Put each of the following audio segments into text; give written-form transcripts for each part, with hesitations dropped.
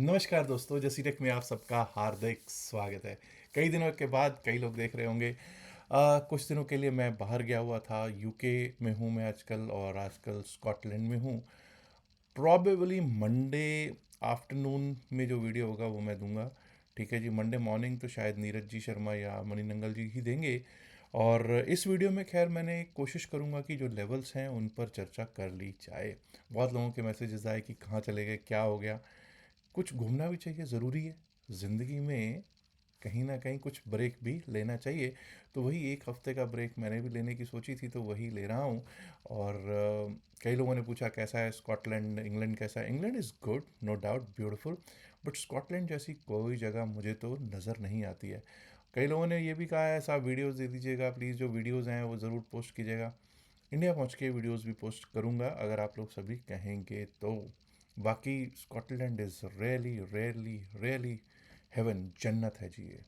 नमस्कार दोस्तों, जसी टेक में आप सबका हार्दिक स्वागत है। कई दिनों के बाद कई लोग देख रहे होंगे। कुछ दिनों के लिए मैं बाहर गया हुआ था। यूके में हूँ मैं आजकल, और आजकल स्कॉटलैंड में हूँ। प्रॉबेबली मंडे आफ्टरनून में जो वीडियो होगा वो मैं दूंगा। ठीक है जी, मंडे मॉर्निंग तो शायद नीरज जी शर्मा या मणि नंगल जी ही देंगे। और इस वीडियो में खैर मैंने कोशिश करूंगा कि जो लेवल्स हैं उन पर चर्चा कर ली जाए। बहुत लोगों के मैसेजेस आए कि कहाँ चले गए, क्या हो गया। कुछ घूमना भी चाहिए, ज़रूरी है ज़िंदगी में। कहीं ना कहीं कुछ ब्रेक भी लेना चाहिए। तो वही एक हफ्ते का ब्रेक मैंने भी लेने की सोची थी, तो वही ले रहा हूँ। और कई लोगों ने पूछा कैसा है स्कॉटलैंड, इंग्लैंड कैसा है। England is good, no doubt, beautiful. But Scotland जैसी कोई जगह मुझे तो नज़र नहीं आती है। कई लोगों ने ये भी कहा है साहब वीडियोस दे दीजिएगा प्लीज़, जो वीडियोस हैं वो ज़रूर पोस्ट कीजिएगा। इंडिया पहुंच के वीडियोस भी पोस्ट करूंगा अगर आप लोग सभी कहेंगे तो। बाकी Scotland is really really really heaven, जन्नत है जी ये।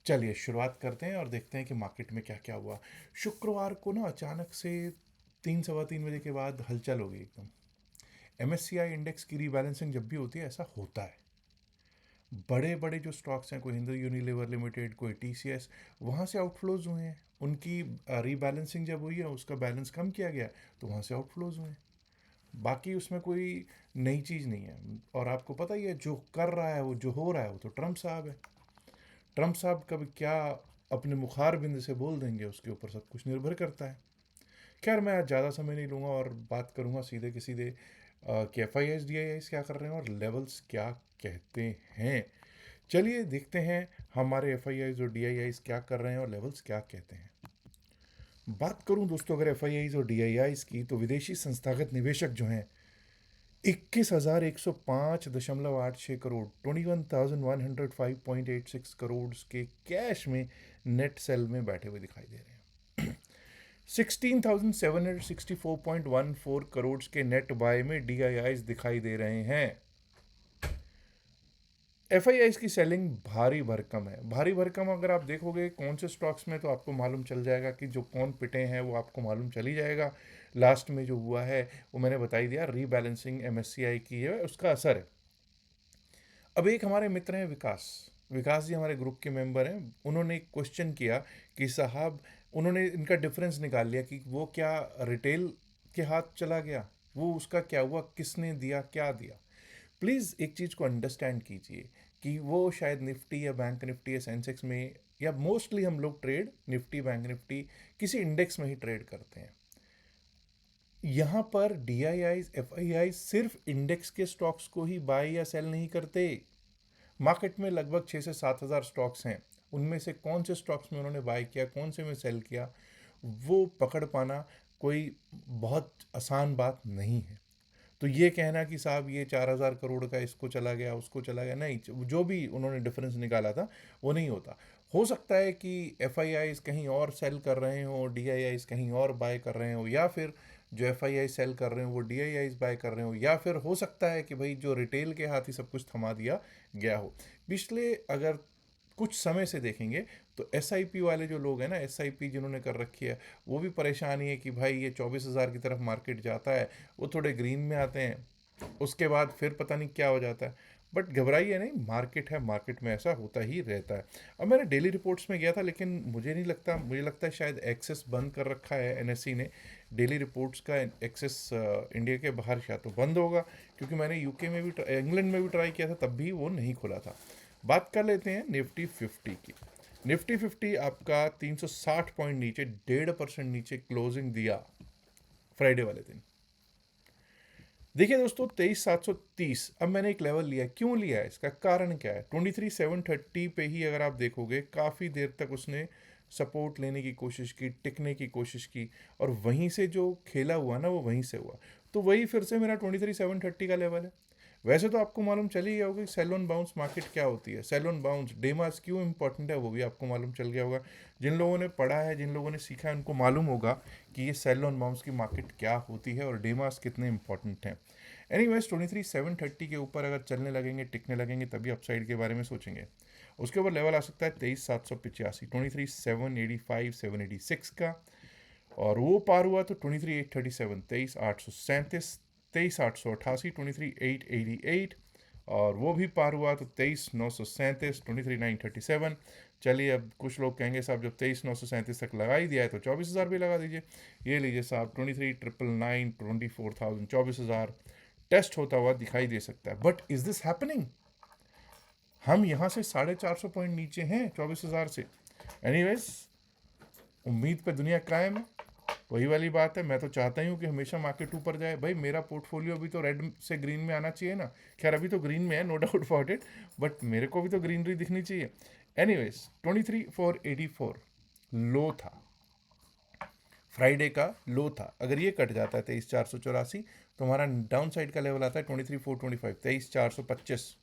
चलिए शुरुआत करते हैं और देखते हैं कि मार्केट में क्या क्या हुआ। शुक्रवार को ना अचानक से 3 सवा 3 बजे के बाद हलचल हो गई एकदम। एमएससीआई इंडेक्स की रीबैलेंसिंग जब भी होती है ऐसा होता है। बड़े बड़े जो स्टॉक्स हैं, कोई हिंदू यूनिलीवर लिमिटेड, कोई टीसीएस, वहाँ से आउटफ्लोज हुए हैं। उनकी रीबैलेंसिंग जब हुई है, उसका बैलेंस कम किया गया, तो वहाँ से आउटफ्लोज हुए हैं। बाकी उसमें कोई नई चीज़ नहीं है। और आपको पता ही है जो कर रहा है, वो जो हो रहा है, वो तो ट्रम्प साहब है। ट्रम्प साहब कभी क्या अपने मुखार बिंद से बोल देंगे, उसके ऊपर सब कुछ निर्भर करता है। खैर मैं आज ज़्यादा समय नहीं लूँगा और बात करूँगा सीधे के सीधे कि F I S D I S क्या कर रहे हैं और लेवल्स क्या कहते हैं। चलिए देखते हैं हमारे एफ आई आईज और डी आई आईज क्या कर रहे हैं और लेवल्स क्या कहते हैं। बात करूं दोस्तों अगर एफ आई आईज और डी आई आईज की, तो विदेशी संस्थागत निवेशक जो हैं 21,105.86 करोड़, 21,105.86 करोड़ के कैश में नेट सेल में बैठे हुए दिखाई दे रहे हैं। 16,764.14 करोड़ के नेट बाय में डी आई आईज दिखाई दे रहे हैं। एफ आई आईज की सेलिंग भारी भरकम है। भारी भरकम अगर आप देखोगे कौन से स्टॉक्स में, तो आपको मालूम चल जाएगा कि जो कौन पिटे हैं वो आपको मालूम चल ही जाएगा। लास्ट में जो हुआ है वो मैंने बता ही दिया, रीबैलेंसिंग एमएससीआई की है, उसका असर है। अब एक हमारे मित्र हैं विकास, विकास जी हमारे ग्रुप के मेंबर हैं। उन्होंने एक क्वेश्चन किया कि साहब, उन्होंने इनका डिफरेंस निकाल लिया कि वो क्या रिटेल के हाथ चला गया, वो उसका क्या हुआ, किसने दिया, क्या दिया। प्लीज़ एक चीज़ को अंडरस्टैंड कीजिए कि वो शायद निफ्टी या बैंक निफ्टी या सेंसेक्स में, या मोस्टली हम लोग ट्रेड निफ्टी बैंक निफ्टी किसी इंडेक्स में ही ट्रेड करते हैं। यहाँ पर D I I F I आई सिर्फ इंडेक्स के स्टॉक्स को ही बाय या सेल नहीं करते। मार्केट में लगभग 6 से 7 हज़ार स्टॉक्स हैं। उनमें से कौन से स्टॉक्स में उन्होंने बाय किया, कौन से में सेल किया, वो पकड़ पाना कोई बहुत आसान बात नहीं है। तो ये कहना कि साहब ये 4,000 करोड़ का इसको चला गया उसको चला गया, नहीं, जो भी उन्होंने डिफरेंस निकाला था वो नहीं होता। हो सकता है कि एफ आई आईज कहीं और सेल कर रहे हो, डी आई आईज कहीं और बाय कर रहे हो, या फिर जो एफ आई आई सेल कर रहे हो वो डी आई आईज बाय कर रहे हो, या फिर हो सकता है कि भाई जो रिटेल के हाथ ही सब कुछ थमा दिया गया हो। पिछले अगर कुछ समय से देखेंगे तो एस आई पी वाले जो लोग हैं ना, एस आई पी जिन्होंने कर रखी है, वो भी परेशानी है कि भाई ये 24,000 की तरफ मार्केट जाता है, वो थोड़े ग्रीन में आते हैं, उसके बाद फिर पता नहीं क्या हो जाता है। बट घबराइए नहीं, मार्केट है, मार्केट में ऐसा होता ही रहता है। अब मैंने डेली रिपोर्ट्स में गया था, लेकिन मुझे नहीं लगता, मुझे लगता है शायद एक्सेस बंद कर रखा है एनएससी ने। डेली रिपोर्ट्स का एक्सेस इंडिया के बाहर या तो बंद होगा, क्योंकि मैंने यूके में भी इंग्लैंड में भी ट्राई किया था, तब भी वो नहीं खुला था। बात कर लेते हैं निफ्टी 50 की। निफ्टी 50 आपका 360 पॉइंट नीचे, 1.5% नीचे क्लोजिंग दिया फ्राइडे वाले दिन। देखिए दोस्तों, 23,730। अब मैंने एक लेवल लिया, क्यों लिया है, इसका कारण क्या है। 23,730 पे ही अगर आप देखोगे काफ़ी देर तक उसने सपोर्ट लेने की कोशिश की, टिकने की कोशिश की, और वहीं से जो खेला हुआ ना वो वहीं से हुआ। तो वही फिर से मेरा 23,730 का लेवल है। वैसे तो आपको मालूम चल ही गया होगा कि सेल ऑन बाउंस मार्केट क्या होती है। सेल ऑन बाउंस डेमास क्यों इंपॉर्टेंट है वो भी आपको मालूम चल गया होगा। जिन लोगों ने पढ़ा है, जिन लोगों ने सीखा है, उनको मालूम होगा कि ये सेल ऑन बाउंस की मार्केट क्या होती है और डेमास कितने इंपॉर्टेंट हैं। एनीवेज 23,730 के ऊपर अगर चलने लगेंगे, टिकने लगेंगे, तभी अपसाइड के बारे में सोचेंगे। उसके ऊपर लेवल आ सकता है 23,785, 23,785 का। और वो पार हुआ तो 23,837, 23,837, 23,888, 23,888, और वो भी पार हुआ तो 23,937, 23,937। चलिए अब कुछ लोग कहेंगे साहब जब 23,937 तक लगा ही दिया है तो 24,000 भी लगा दीजिए। ये लीजिए साहब 23,999, 24,000, 24,000 टेस्ट होता हुआ दिखाई दे सकता है। But is this happening? हम यहाँ से 450 पॉइंट नीचे हैं 24,000 से। एनीवेज, उम्मीद पे दुनिया कायम है। वही वाली बात है, मैं तो चाहता ही हूँ कि हमेशा मार्केट ऊपर जाए। भाई मेरा पोर्टफोलियो भी तो रेड से ग्रीन में आना चाहिए ना। खैर अभी तो ग्रीन में है, no doubt about it, but मेरे को भी तो ग्रीनरी दिखनी चाहिए। एनीवेज 23,484 लो था, फ्राइडे का लो था। अगर ये कट जाता है 23,484 तो हमारा डाउन साइड का लेवल आता है 23,425, 23,425।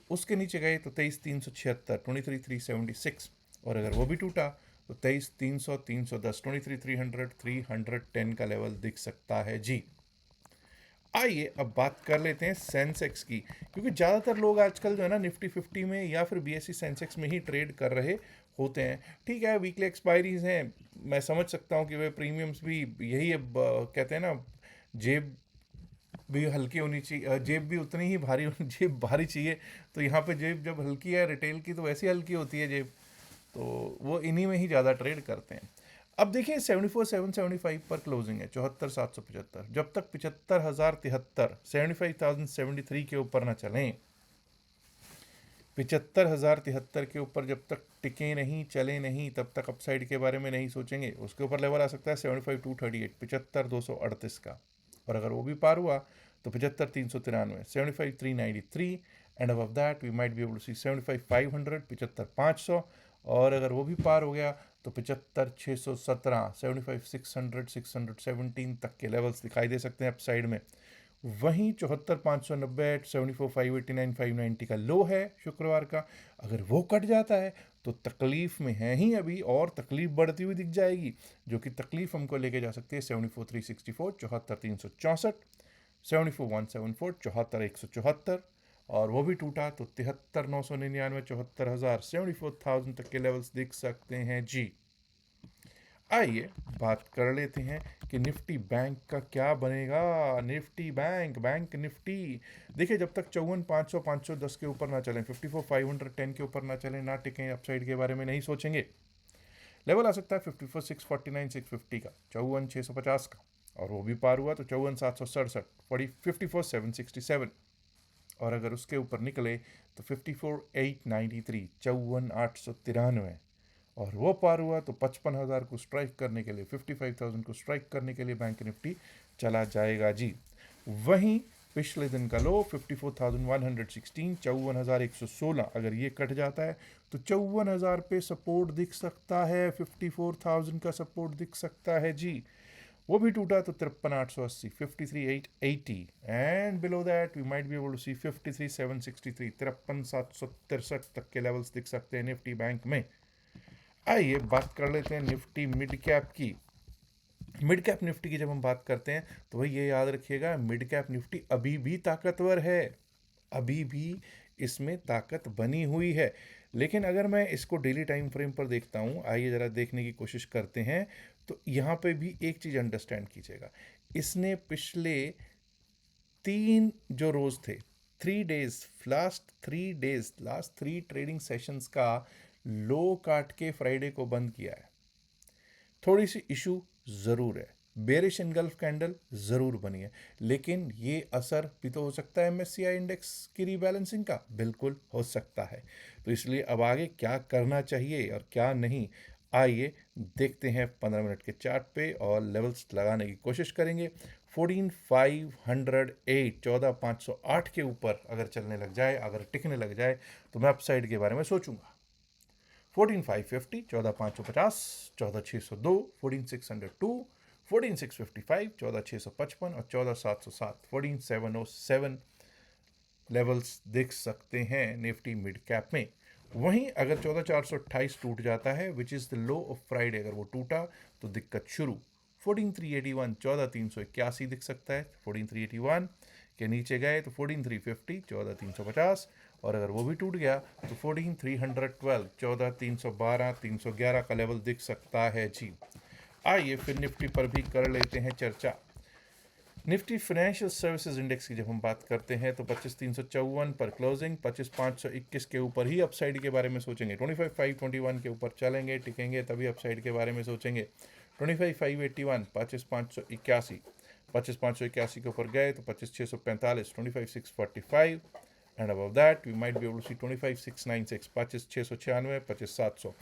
उसके नीचे गए तो 23,376, 23,376। और अगर वो भी टूटा तो 23,300, 310, 23,300, 310 का लेवल दिख सकता है जी। आइए अब बात कर लेते हैं सेंसेक्स की, क्योंकि ज़्यादातर लोग आजकल जो है ना निफ्टी 50 में या फिर बीएसई सेंसेक्स में ही ट्रेड कर रहे होते हैं। ठीक है, वीकली एक्सपायरीज हैं, मैं समझ सकता हूँ कि वे प्रीमियम्स भी यही अब कहते हैं ना, जेब भी हल्की होनी चाहिए, जेब भी उतनी ही भारी जेब भारी चाहिए। तो यहाँ पे जेब जब हल्की है रिटेल की तो वैसी हल्की होती है जेब, तो वो इन्हीं में ही ज़्यादा ट्रेड करते हैं। अब देखिए 74,775 पर क्लोजिंग है, 74,775। जब तक 75,073, 75,073 के ऊपर ना चलें, 75,073 के ऊपर जब तक टिके नहीं, चले नहीं, तब तक अपसाइड के बारे में नहीं सोचेंगे। उसके ऊपर लेवल आ सकता है 75,238, 75,238 का। और अगर वो भी पार हुआ तो 75,393, 75,393। And above that we might be able to see 75,500, 75,500। और अगर वो भी पार हो गया तो 75,617, 75,600, 617 तक के लेवल्स दिखाई दे सकते हैं अपसाइड में। वहीं 74,590, 74,589, 590 का लो है शुक्रवार का। अगर वो कट जाता है तो तकलीफ में है ही अभी, और तकलीफ बढ़ती हुई दिख जाएगी, जो कि तकलीफ हमको लेके जा सकती है 74,364, 74,364, 74,174, 74,174। और वो भी टूटा तो 73,999, 74,000, 74,000 तक के लेवल्स दिख सकते हैं जी। आइए बात कर लेते हैं कि निफ्टी बैंक का क्या बनेगा। निफ्टी बैंक, बैंक निफ्टी, देखिए जब तक 54,500, 510 के ऊपर ना चलें, 54,510 के ऊपर ना चलें, ना टिकें, अपसाइड के बारे में नहीं सोचेंगे। लेवल आ सकता है 54,649, 650 का, 54,650 का। और वो भी पार हुआ तो 54,767, 54,767। और अगर उसके ऊपर निकले तो 54,893, 54,893। और वो पार हुआ तो 55,000 को स्ट्राइक करने के लिए, 55,000 को स्ट्राइक करने के लिए बैंक निफ्टी चला जाएगा जी। वहीं पिछले दिन का लो 54,116, 54,116, अगर ये कट जाता है तो 54,000 पे सपोर्ट दिख सकता है, 54,000 का सपोर्ट दिख सकता है जी। वो भी टूटा तो 53,880, 53,880। And below that we might be able to see 53,763, 53,763 तक के लेवल्स दिख सकते हैं निफ्टी बैंक में। आइए बात कर लेते हैं निफ्टी मिड कैप की। मिड कैप निफ्टी की जब हम बात करते हैं तो भाई ये याद रखिएगा, मिड कैप निफ्टी अभी भी ताकतवर है, अभी भी इसमें ताकत बनी हुई है। लेकिन अगर मैं इसको डेली टाइम फ्रेम पर देखता हूँ, आइए ज़रा देखने की कोशिश करते हैं, तो यहाँ पे भी एक चीज़ अंडरस्टैंड कीजिएगा। इसने पिछले 3 जो रोज़ थे, 3 डेज, लास्ट 3 ट्रेडिंग सेशंस का लो काट के फ्राइडे को बंद किया है। थोड़ी सी इशू ज़रूर है, बेरिश इनगल्फ कैंडल ज़रूर बनी है, लेकिन ये असर भी तो हो सकता है एमएससीआई इंडेक्स की रीबैलेंसिंग का, बिल्कुल हो सकता है। तो इसलिए अब आगे क्या करना चाहिए और क्या नहीं, आइए देखते हैं 15 मिनट के चार्ट पे और लेवल्स लगाने की कोशिश करेंगे। 14,508, 14,508 के ऊपर अगर चलने लग जाए, अगर टिकने लग जाए, तो मैं अपसाइड के बारे में सोचूंगा। 14,550, 14,550, 14,602, 14,602, 14,655, 14,655 और 14,707, 14,707 लेवल्स देख सकते हैं निफ्टी मिड कैप में। वहीं अगर 14,428 टूट जाता है, which is the low of Friday, अगर वो टूटा तो दिक्कत शुरू। 14,381, 14,381 दिख सकता है। 14,381 के नीचे गए तो 14,350, 14,350। और अगर वो भी टूट गया तो 14,312, 14,312, 311 का लेवल दिख सकता है जी। आइए फिर निफ्टी पर भी कर लेते हैं चर्चा। निफ्टी फाइनेंशियल सर्विसेज इंडेक्स की जब हम बात करते हैं तो 25,354 पर क्लोजिंग, 25,521 के ऊपर ही अपसाइड के बारे में सोचेंगे। 25,521 के ऊपर चलेंगे टिकेंगे तभी अपसाइड के बारे में सोचेंगे। 25,581, 25,581, 25,581 के ऊपर गए तो 25,645, 25,645 and above that we might be able to see 25,696, 25,696, 25,700।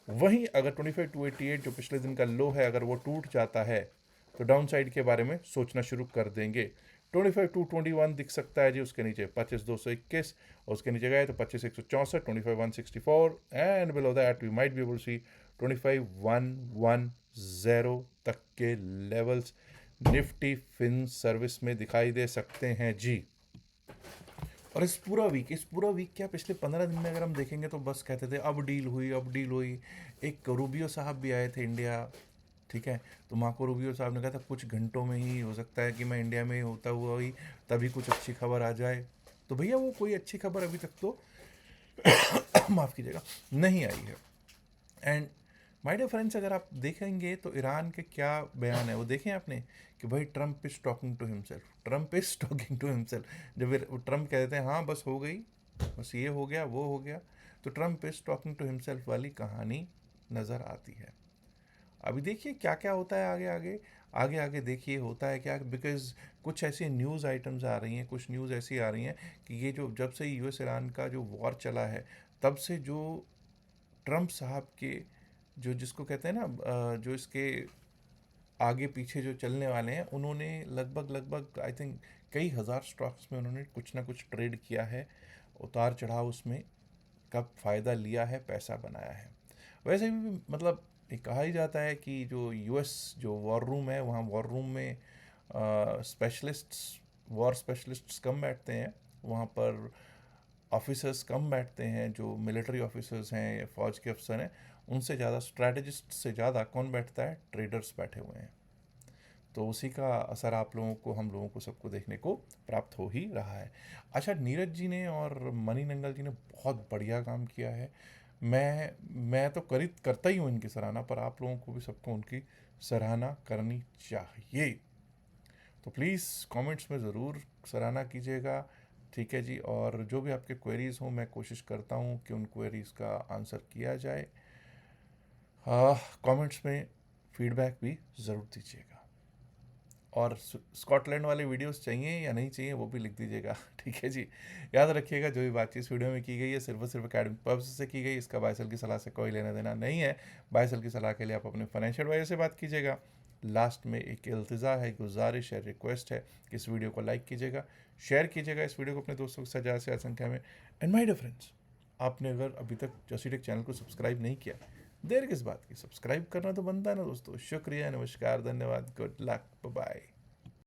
वहीं अगर 25,288 जो पिछले दिन का लो है अगर वो टूट जाता है तो डाउन साइड के बारे में सोचना शुरू कर देंगे। 25,221 दिख सकता है जी, उसके नीचे 25,221 और उसके नीचे गए तो 25,164, 25,164 and below that we might be able to see 25,110 तक के लेवल्स निफ्टी फिन सर्विस में दिखाई दे सकते हैं जी। और इस पूरा वीक क्या पिछले 15 दिन में अगर हम देखेंगे तो बस कहते थे अब डील हुई, अब डील हुई। एक रूबियो साहब भी आए थे इंडिया, ठीक है, तो मार्को रूबियो साहब ने कहा था कुछ घंटों में ही हो सकता है कि मैं इंडिया में होता हुआ ही तभी कुछ अच्छी खबर आ जाए। तो भैया वो कोई अच्छी खबर अभी तक तो माफ़ कीजिएगा नहीं आई है। एंड माय डियर फ्रेंड्स, अगर आप देखेंगे तो ईरान के क्या बयान है वो देखें आपने कि भाई Trump is talking to himself, Trump is talking to himself. जब ट्रम्प कहते हैं हाँ बस हो गई, बस ये हो गया वो हो गया, तो Trump is talking to himself वाली कहानी नज़र आती है। अभी देखिए क्या क्या होता है आगे आगे आगे आगे देखिए होता है क्या, बिकॉज कुछ ऐसी न्यूज़ आइटम्स आ रही हैं, कुछ न्यूज़ ऐसी आ रही हैं कि ये जो जब से यूएस ईरान का जो वॉर चला है तब से जो ट्रम्प साहब के जो जिसको कहते हैं ना जो इसके आगे पीछे जो चलने वाले हैं उन्होंने लगभग लगभग आई थिंक कई हज़ार स्टॉक्स में उन्होंने कुछ ना कुछ ट्रेड किया है, उतार चढ़ाव उसमें कब फ़ायदा लिया है, पैसा बनाया है। वैसे भी मतलब ये कहा ही जाता है कि जो यूएस जो वॉर रूम है वहाँ वॉर रूम में स्पेशलिस्ट्स वॉर स्पेशलिस्ट्स कम बैठते हैं, वहाँ पर ऑफिसर्स कम बैठते हैं, जो मिलिट्री ऑफिसर्स हैं या फौज के अफसर हैं उनसे ज़्यादा, स्ट्रैटेजिस्ट से ज़्यादा कौन बैठता है, ट्रेडर्स बैठे हुए हैं। तो उसी का असर आप लोगों को, हम लोगों को सबको देखने को प्राप्त हो ही रहा है। अच्छा, नीरज जी ने और मनी नंगल जी ने बहुत बढ़िया काम किया है। मैं तो करता ही हूँ इनकी सराहना, पर आप लोगों को भी सबको उनकी सराहना करनी चाहिए। तो प्लीज़ कमेंट्स में ज़रूर सराहना कीजिएगा, ठीक है जी। और जो भी आपके क्वेरीज़ हों मैं कोशिश करता हूँ कि उन क्वेरीज़ का आंसर किया जाए। कमेंट्स में फीडबैक भी ज़रूर दीजिएगा। और स्कॉटलैंड वाले वीडियोस चाहिए या नहीं चाहिए वो भी लिख दीजिएगा, ठीक है जी। याद रखिएगा जो भी बातचीत इस वीडियो में की गई है सिर्फ और सिर्फ एकेडमिक पर्पस से की गई, इसका बायसल की सलाह से कोई लेना देना नहीं है। बायसल की सलाह के लिए आप अपने फाइनेंशियल एडवाइजर से बात कीजिएगा। लास्ट में एक इल्तिजा है, गुजारिश है, रिक्वेस्ट है कि इस वीडियो को लाइक कीजिएगा, शेयर कीजिएगा इस वीडियो को अपने दोस्तों के साथ ज़्यादा से ज़्यादा संख्या में। एंड माय डियर फ्रेंड्स, आपने अगर अभी तक जसीटेक चैनल को सब्सक्राइब नहीं किया, देर किस बात की, सब्सक्राइब करना तो बनता है ना दोस्तों। शुक्रिया, नमस्कार, धन्यवाद, गुड लक, बाय।